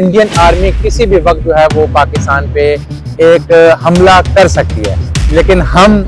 Indian army किसी भी वक्त जो है वो पाकिस्तान पे एक हमला कर सकती है, लेकिन हम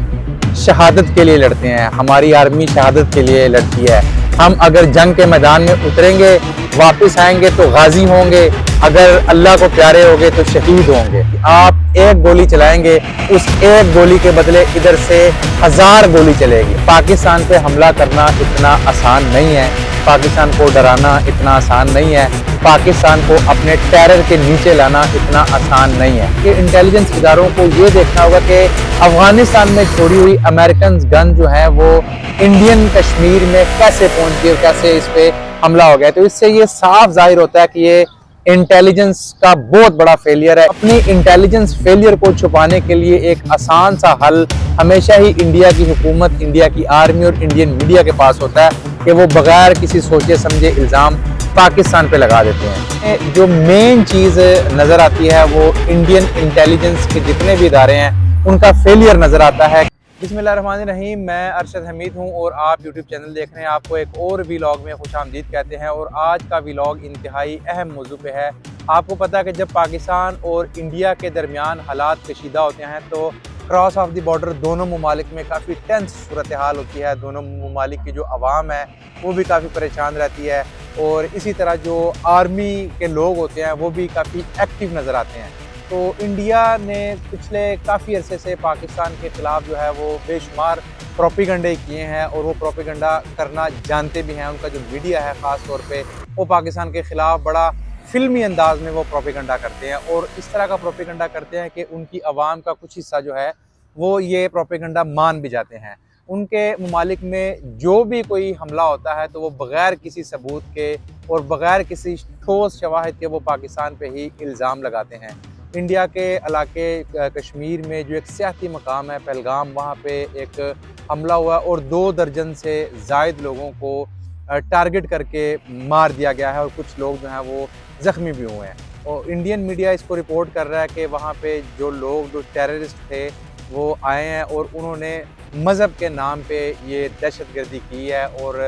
शहादत के लिए लड़ते हैं। हमारी आर्मी शहादत के लिए लड़ती है। हम अगर जंग के मैदान में उतरेंगे, वापस आएंगे तो गाजी होंगे, अगर अल्लाह को प्यारे होंगे तो शहीद होंगे। आप एक गोली चलाएंगे, उस एक गोली के बदले इधर से 1000 गोली चलेगी। पाकिस्तान पे हमला करना इतना आसान नहीं है, पाकिस्तान को डराना इतना आसान नहीं है, पाकिस्तान को अपने टेरर के नीचे लाना इतना आसान नहीं है। कि इंटेलिजेंस इदारों को ये देखना होगा कि अफगानिस्तान में छोड़ी हुई अमेरिकन गन जो है वो इंडियन कश्मीर में कैसे पहुंच गई और कैसे इस पे हमला हो गया। तो इससे ये साफ जाहिर होता है कि ये इंटेलिजेंस का बहुत बड़ा फेलियर है। अपनी इंटेलिजेंस फेलियर को छुपाने के लिए एक आसान सा हल हमेशा ही इंडिया की हुकूमत, इंडिया की आर्मी और इंडियन मीडिया के पास होता है कि वो बगैर किसी सोचे समझे इल्ज़ाम पाकिस्तान पे लगा देते हैं। जो मेन चीज़ नज़र आती है वो इंडियन इंटेलिजेंस के जितने भी इदारे हैं उनका फेलियर नज़र आता है। बिस्मिल्लाहिर्रहमानिर्रहीम, मैं अरशद हमीद हूं और आप यूट्यूब चैनल देख रहे हैं। आपको एक और व्लॉग में खुशामदीद कहते हैं और आज का व्लॉग इंतहाई अहम मौजू पे है। आपको पता है कि जब पाकिस्तान और इंडिया के दरमियान हालात कशीदा होते हैं तो क्रॉस ऑफ द बॉर्डर दोनों ममालिक में काफ़ी टेंस सूरत हाल होती है। दोनों ममालिक की जो आवाम है वो भी काफ़ी परेशान रहती है और इसी तरह जो आर्मी के लोग होते हैं वो भी काफ़ी एक्टिव नज़र आते हैं। तो इंडिया ने पिछले काफ़ी अरसे से पाकिस्तान के ख़िलाफ़ जो है वो बेशुमार प्रोपेगेंडे किए हैं और वो प्रोपेगेंडा करना जानते भी हैं। उनका जो मीडिया है ख़ास तौर पे वो पाकिस्तान के ख़िलाफ़ बड़ा फिल्मी अंदाज में वो प्रोपेगेंडा करते हैं और इस तरह का प्रोपेगेंडा करते हैं कि उनकी आवाम का कुछ हिस्सा जो है वो ये प्रोपेगेंडा मान भी जाते हैं। उनके ममालिक में जो भी कोई हमला होता है तो वो बग़ैर किसी सबूत के और बग़ैर किसी ठोस शवाहिद के वो पाकिस्तान पे ही इल्ज़ाम लगाते हैं। इंडिया के इलाके कश्मीर में जो एक सियाती मकाम है पहलगाम, वहाँ पे एक हमला हुआ और 2 दर्जन से ज़ायद लोगों को टारगेट करके मार दिया गया है और कुछ लोग जो हैं वो ज़ख्मी भी हुए हैं। और इंडियन मीडिया इसको रिपोर्ट कर रहा है कि वहाँ पे जो लोग जो टेररिस्ट थे वो आए हैं और उन्होंने मज़हब के नाम पे ये दहशतगर्दी की है और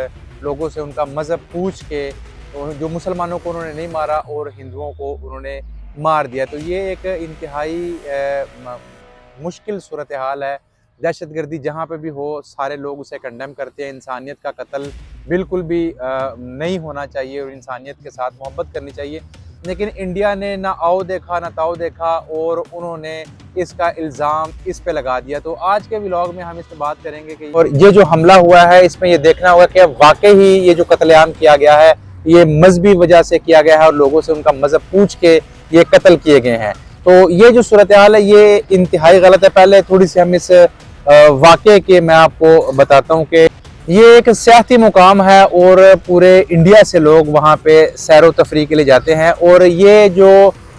लोगों से उनका मज़हब पूछ के जो मुसलमानों को उन्होंने नहीं मारा और हिंदुओं को उन्होंने मार दिया। तो ये एक इंतहाई मुश्किल सूरत हाल है। दहशतगर्दी जहाँ पे भी हो सारे लोग उसे कंडेम करते हैं। इंसानियत का कत्ल बिल्कुल भी नहीं होना चाहिए और इंसानियत के साथ मोहब्बत करनी चाहिए, लेकिन इंडिया ने ना आओ देखा ना ताओ देखा और उन्होंने इसका इल्ज़ाम इस पे लगा दिया। तो आज के व्लॉग में हम इस पर बात करेंगे कि और ये जो हमला हुआ है इसमें ये देखना होगा कि अब वाकई ही ये जो कत्लेआम किया गया है ये मजहबी वजह से किया गया है और लोगों से उनका मज़हब पूछ के ये कत्ल किए गए हैं। तो ये जो सूरत हाल है ये इंतहाई गलत है। पहले थोड़ी सी हम इस वाक़े के मैं आपको बताता हूँ कि ये एक सियाती मुकाम है और पूरे इंडिया से लोग वहाँ पे सैर व तफरीह के लिए जाते हैं और ये जो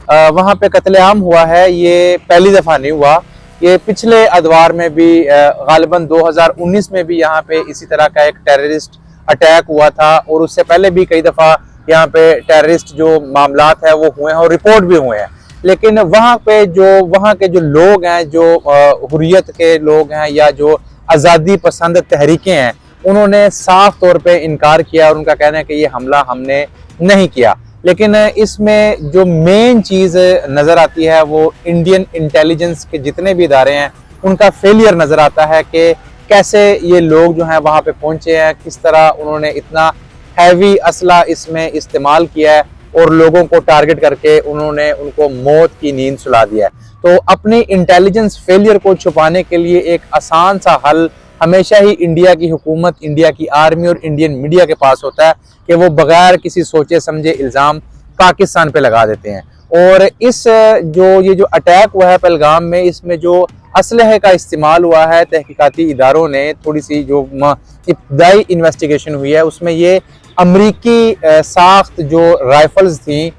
वहाँ पे कत्लेआम हुआ है ये पहली दफ़ा नहीं हुआ। ये पिछले अदवार में भी गालिबन 2019 में भी यहाँ पे इसी तरह का एक टेररिस्ट अटैक हुआ था और उससे पहले भी कई दफ़ा यहाँ पे टेररिस्ट जो मामलात है वो हुए हैं और रिपोर्ट भी हुए हैं। लेकिन वहाँ के जो लोग हैं, जो हुर्रियत के लोग हैं या जो आज़ादी पसंद तहरीकें हैं, उन्होंने साफ तौर पे इनकार किया और उनका कहना है कि ये हमला हमने नहीं किया। लेकिन इसमें जो मेन चीज़ नज़र आती है वो इंडियन इंटेलिजेंस के जितने भी इदारे हैं उनका फेलियर नज़र आता है कि कैसे ये लोग जो हैं वहाँ पे पहुँचे हैं, किस तरह उन्होंने इतना हैवी असला इसमें इस्तेमाल किया है और लोगों को टारगेट करके उन्होंने उनको मौत की नींद सुला दिया है। तो अपनी इंटेलिजेंस फेलियर को छुपाने के लिए एक आसान सा हल हमेशा ही इंडिया की हुकूमत, इंडिया की आर्मी और इंडियन मीडिया के पास होता है कि वो बगैर किसी सोचे समझे इल्ज़ाम पाकिस्तान पे लगा देते हैं। और ये जो अटैक हुआ है पहलगाम में, इसमें जो असलहे का इस्तेमाल हुआ है तहकीकाती इदारों ने थोड़ी सी जो इब्तदाई इन्वेस्टिगेशन हुई है उसमें ये अमरीकी साख्त जो राइफल्स थी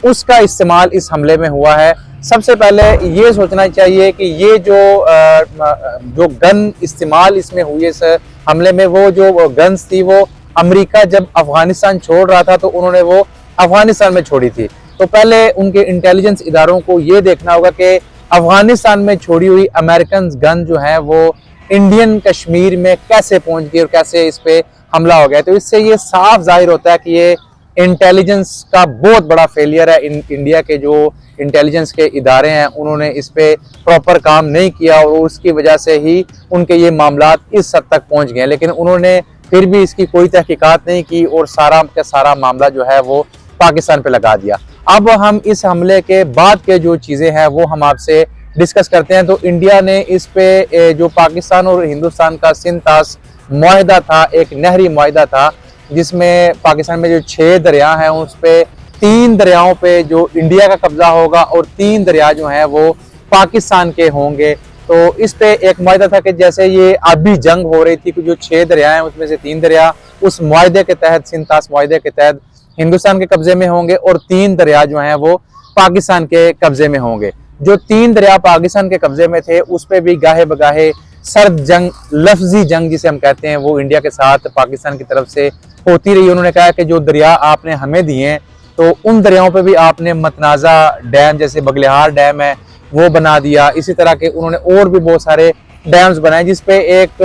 उसका इस्तेमाल इस हमले में हुआ है। सबसे पहले ये सोचना चाहिए कि ये जो गन इस्तेमाल इसमें हुई इस हमले में, वो जो गन्स थी वो अमेरिका जब अफगानिस्तान छोड़ रहा था तो उन्होंने वो अफगानिस्तान में छोड़ी थी। तो पहले उनके इंटेलिजेंस इदारों को ये देखना होगा कि अफगानिस्तान में छोड़ी हुई अमेरिकन गन जो है वो इंडियन कश्मीर में कैसे पहुंच गई और कैसे इस पे हमला हो गया। तो इससे ये साफ जाहिर होता है कि ये इंटेलिजेंस का बहुत बड़ा फेलियर है। इंडिया के जो इंटेलिजेंस के इदारे हैं उन्होंने इस पे प्रॉपर काम नहीं किया और उसकी वजह से ही उनके ये मामलात इस हद तक पहुंच गए। लेकिन उन्होंने फिर भी इसकी कोई तहकीकात नहीं की और सारा का सारा मामला जो है वो पाकिस्तान पे लगा दिया। अब हम इस हमले के बाद के जो चीज़ें हैं वो हम आपसे डिस्कस करते हैं। तो इंडिया ने इस पे जो पाकिस्तान और हिंदुस्तान का सिंध-तास मुआहिदा था, एक नहरी मुआहिदा था जिसमें पाकिस्तान में जो 6 दरिया हैं उस पे 3 दरियाओं पे जो इंडिया का कब्जा होगा और 3 दरिया जो हैं वो पाकिस्तान के होंगे। तो इस पे एक मुआहिदा था कि जैसे ये आबी जंग हो रही थी कि जो 6 दरिया हैं उसमें से 3 दरिया उस मुआहिदे के तहत, सिंध-तास मुआहिदे के तहत हिंदुस्तान के कब्जे में होंगे और 3 दरिया जो हैं वो पाकिस्तान के कब्जे में होंगे। जो 3 दरिया पाकिस्तान के कब्जे में थे उस पे भी गाहे बगाहे सर्द जंग, लफ्जी जंग जिसे हम कहते हैं, वो इंडिया के साथ पाकिस्तान की तरफ से होती रही। उन्होंने कहा कि जो दरिया आपने हमें दिए हैं तो उन दरियाओं पे भी आपने मतनाज़ा डैम जैसे बगलिहार डैम है वो बना दिया। इसी तरह के उन्होंने और भी बहुत सारे डैम्स बनाए जिसपे एक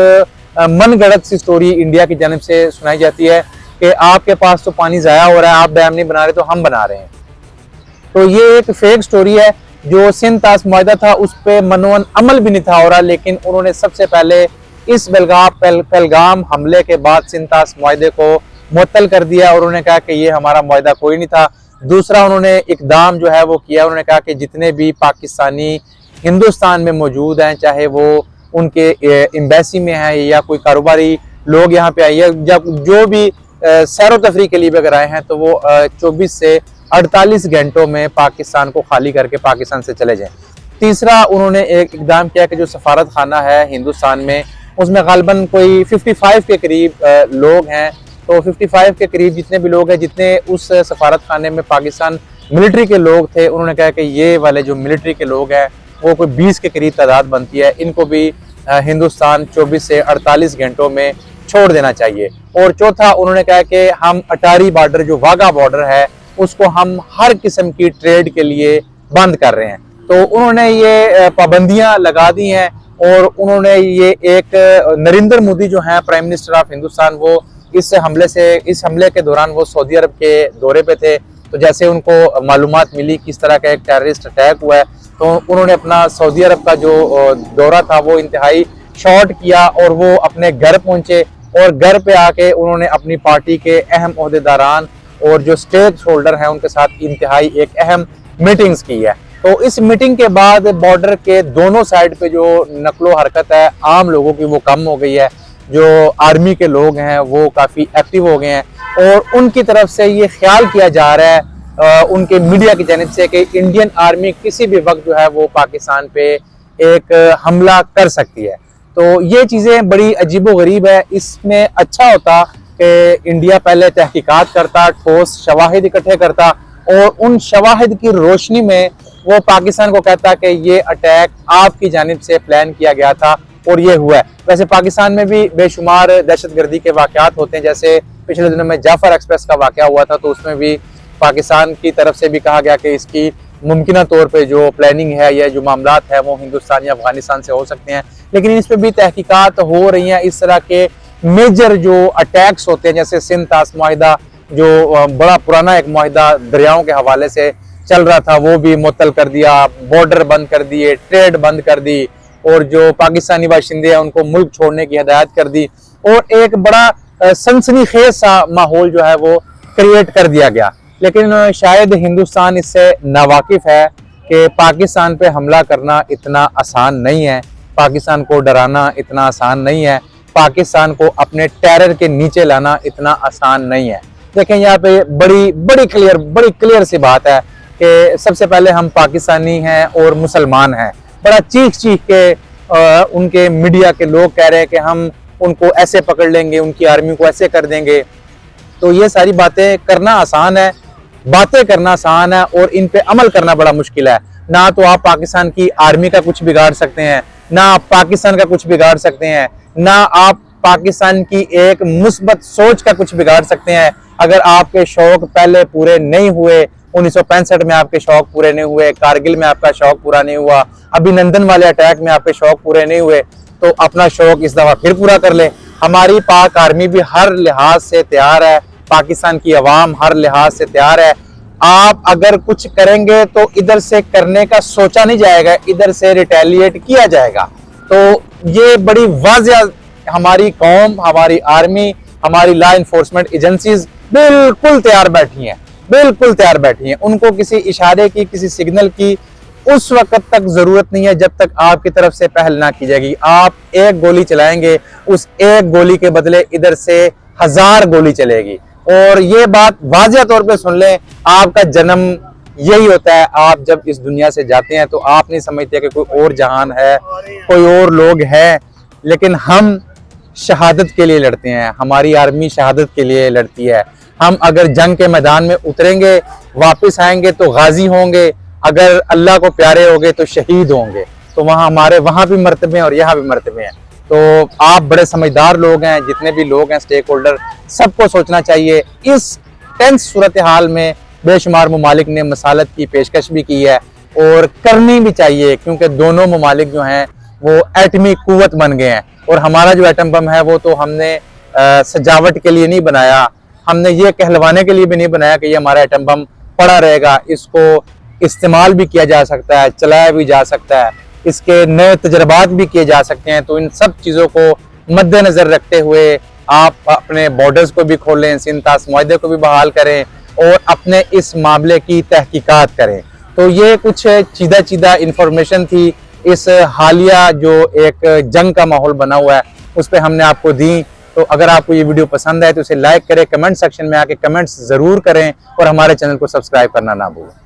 मनगढ़ंत सी स्टोरी इंडिया की जानिब से सुनाई जाती है कि आपके पास तो पानी ज़ाया हो रहा है, आप डैम नहीं बना रहे तो हम बना रहे हैं। तो ये एक फेक स्टोरी है। जो सिंध-तास मुआहिदा था उस पर मनवन अमल भी नहीं था हो रहा, लेकिन उन्होंने सबसे पहले इस पहलगाम हमले के बाद सिंध-तास मुआहिदे को मुअत्तल कर दिया और उन्होंने कहा कि ये हमारा मुआहिदा कोई नहीं था। दूसरा उन्होंने इकदाम जो है वो किया, उन्होंने कहा कि जितने भी पाकिस्तानी हिंदुस्तान में मौजूद हैं, चाहे वो उनके एम्बेसी में हैं या कोई कारोबारी लोग यहाँ पे आए, जब जो भी सैर तफरी के लिए भी अगर आए हैं तो वो 24 से 48 घंटों में पाकिस्तान को खाली करके पाकिस्तान से चले जाएं। तीसरा उन्होंने एक इकदाम किया कि जो सफारत खाना है हिंदुस्तान में उसमें गालबन कोई 55 के करीब लोग हैं। तो 55 के करीब जितने भी लोग हैं, जितने उस सफारत खाने में पाकिस्तान मिलिट्री के लोग थे, उन्होंने कहा कि ये वाले जो मिलिट्री के लोग हैं वो कोई 20 के करीब तादाद बनती है, इनको भी हिंदुस्तान 24 से 48 घंटों में छोड़ देना चाहिए। और चौथा उन्होंने कहा कि हम अटारी बॉर्डर जो वाघा बॉर्डर है उसको हम हर किस्म की ट्रेड के लिए बंद कर रहे हैं। तो उन्होंने ये पाबंदियां लगा दी हैं और उन्होंने ये एक नरेंद्र मोदी जो हैं प्राइम मिनिस्टर ऑफ हिंदुस्तान, वो इस हमले के दौरान वो सऊदी अरब के दौरे पे थे। तो जैसे उनको मालूमात मिली किस तरह का एक टेररिस्ट अटैक हुआ है तो उन्होंने अपना सऊदी अरब का जो दौरा था वो इंतहाई शॉर्ट किया और वो अपने घर पहुंचे और घर पे आके उन्होंने अपनी पार्टी के अहम ओहदेदारान और जो स्टेक होल्डर हैं उनके साथ इंतहाई एक अहम मीटिंग्स की है। तो इस मीटिंग के बाद बॉर्डर के दोनों साइड पे जो नकलो हरकत है आम लोगों की वो कम हो गई है। जो आर्मी के लोग हैं वो काफ़ी एक्टिव हो गए हैं और उनकी तरफ से ये ख्याल किया जा रहा है उनके मीडिया की जानिब से कि इंडियन आर्मी किसी भी वक्त जो है वो पाकिस्तान पे एक हमला कर सकती है। तो ये चीज़ें बड़ी अजीबोगरीब है। इसमें अच्छा होता कि इंडिया पहले तहकीकात करता, ठोस शवाहिद इकट्ठे करता और उन शवाहिद की रोशनी में वो पाकिस्तान को कहता कि ये अटैक आपकी जानिब से प्लान किया गया था और ये हुआ है। वैसे पाकिस्तान में भी बेशुमार दहशतगर्दी के वाक़यात होते हैं, जैसे पिछले दिनों में जाफर एक्सप्रेस का वाक़या हुआ था तो उसमें भी पाकिस्तान की तरफ से भी कहा गया कि इसकी मुमकिन तौर पे जो प्लानिंग है या जो मामलात है वो हिंदुस्तान या अफगानिस्तान से हो सकते हैं। लेकिन इस पर भी तहकीकात हो रही हैं। इस तरह के मेजर जो अटैक्स होते हैं जैसे सिंध-तास मुआहिदा जो बड़ा पुराना एक मुआहिदा दरियाओं के हवाले से चल रहा था वो भी मुअत्तल कर दिया, बॉर्डर बंद कर दिए, ट्रेड बंद कर दी और जो पाकिस्तानी बाशिंदे हैं उनको मुल्क छोड़ने की हिदायत कर दी और एक बड़ा सनसनीखेज सा माहौल जो है वो क्रिएट कर दिया गया। लेकिन शायद हिंदुस्तान इससे नावाकिफ है कि पाकिस्तान पे हमला करना इतना आसान नहीं है, पाकिस्तान को डराना इतना आसान नहीं है, पाकिस्तान को अपने टेरर के नीचे लाना इतना आसान नहीं है। देखें यहाँ पे बड़ी क्लियर सी बात है कि सबसे पहले हम पाकिस्तानी हैं और मुसलमान हैं। बड़ा चीख के उनके मीडिया के लोग कह रहे हैं कि हम उनको ऐसे पकड़ लेंगे, उनकी आर्मी को ऐसे कर देंगे। तो ये सारी बातें करना आसान है, बातें करना आसान है और इन पे अमल करना बड़ा मुश्किल है। ना तो आप पाकिस्तान की आर्मी का कुछ बिगाड़ सकते हैं, ना आप पाकिस्तान का कुछ बिगाड़ सकते हैं, ना आप पाकिस्तान की एक मुस्बत सोच का कुछ बिगाड़ सकते हैं। अगर आपके शौक पहले पूरे नहीं हुए, 1965 में आपके शौक पूरे नहीं हुए, कारगिल में आपका शौक पूरा नहीं हुआ, अभिनंदन वाले अटैक में आपके शौक पूरे नहीं हुए, तो अपना शौक इस दफा फिर पूरा कर ले। हमारी पाक आर्मी भी हर लिहाज से तैयार है, पाकिस्तान की आवाम हर लिहाज से तैयार है। आप अगर कुछ करेंगे तो इधर से करने का सोचा नहीं जाएगा, इधर से रिटेलिएट किया जाएगा। तो ये बड़ी वाज़ेह हमारी कौम, हमारी आर्मी, हमारी लॉ इन्फोर्समेंट एजेंसीज बिल्कुल तैयार बैठी हैं, बिल्कुल तैयार बैठी हैं। उनको किसी इशारे की, किसी सिग्नल की उस वक्त तक जरूरत नहीं है जब तक आपकी तरफ से पहल ना की जाएगी। आप एक गोली चलाएंगे, उस एक गोली के बदले इधर से 1000 गोली चलेगी। और ये बात वाज़ेह तौर पे सुन लें, आपका जन्म यही होता है। आप जब इस दुनिया से जाते हैं तो आप नहीं समझते कि कोई और जहान है, कोई और लोग हैं, लेकिन हम शहादत के लिए लड़ते हैं। हमारी आर्मी शहादत के लिए लड़ती है। हम अगर जंग के मैदान में उतरेंगे, वापस आएंगे तो गाजी होंगे, अगर अल्लाह को प्यारे होंगे तो शहीद होंगे। तो वहाँ हमारे वहाँ भी मर्तबे हैं और यहाँ भी मर्तबे हैं। तो आप बड़े समझदार लोग हैं, जितने भी लोग हैं स्टेक होल्डर, सबको सोचना चाहिए। इस टेंस सूरत हाल में बेशुमार ममालिक ने मसालत की पेशकश भी की है और करनी भी चाहिए, क्योंकि दोनों ममालिक जो हैं वो एटमी कुव्वत बन गए हैं। और हमारा जो एटम बम है वो तो हमने सजावट के लिए नहीं बनाया, हमने ये कहलवाने के लिए भी नहीं बनाया कि ये हमारा एटम बम पड़ा रहेगा। इसको इस्तेमाल भी किया जा सकता है, चलाया भी जा सकता है, इसके नए तजर्बात भी किए जा सकते हैं। तो इन सब चीज़ों को मद्देनज़र रखते हुए आप अपने बॉर्डर्स को भी खोलें, सिंध-ताश मुआहदे को भी बहाल करें और अपने इस मामले की तहकीकात करें। तो ये कुछ चीदा इंफॉर्मेशन थी इस हालिया जो एक जंग का माहौल बना हुआ है उस पर हमने आपको दी। तो अगर आपको ये वीडियो पसंद आए तो इसे लाइक करें, कमेंट सेक्शन में आके कमेंट्स ज़रूर करें और हमारे चैनल को सब्सक्राइब करना ना भूलें।